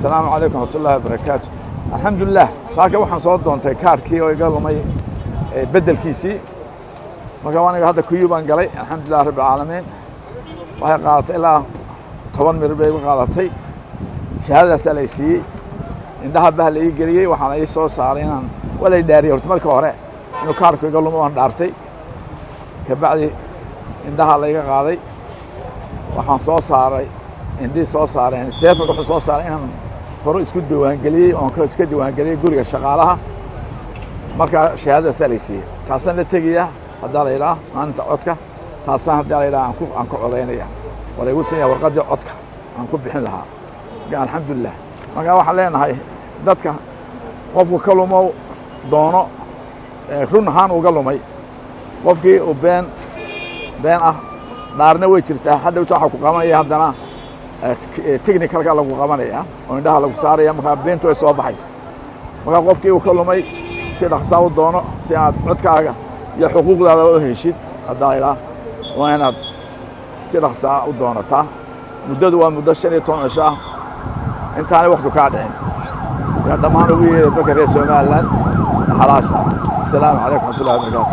السلام عليكم ورحمة الله وبركاته. الحمد لله ساكا waxaan soo doontay kaarkii oo iga lumay bedelkiisii marka waan hadda kuyuban galay alxamdulillah rabbil caalamiin waxay qaadatay ilaa 10 mir bay qaadatay shahaadadaas la siiyay indhaha baa la ii geliyay waxaan ay soo saaray inaan walay dhaariyo horta marka hore inuu kaarku iga lumo aan dhaartay ka bacdi indhaha la iga qaaday waxaan soo saaray indii soo saareen seefka wuxuu soo saaray inaan hore isku diiwaan geliyay oo ka iska diiwaan geliyay guriga shaqaalaha marka shahaadada salaysiye taasan la tagiya hadaa la ilaa maanta codka taasan hadaa la ilaa aan ku codeynaya wala igu siinaya warqadda codka aan ku bixin lahaa alxamdulillah marka waxaan leenahay dadka qofku ka lumo doono run ahaan uga lumay qofkii uu been ah daarna way jirtaa hadda waxa ku qabanaya haddana technical ka lagu qabanaya oo indhaha lagu saaraya marka beentu ay soo baxaysa marka qofkii uu ka lumay si dhaqso u doono si aad codkaaga iyo xuquuqdaada u heshid hadaa ilaa waa inaad si dhaqso u doonataa muddadu waa muddo 15 cisho intaanay waqti ka dhicin ya dhammaan ugu yeeray dadka reer Soomaaliland xalaasha. Assalaamu calaykum wa rahmatullahi wa barakatuh.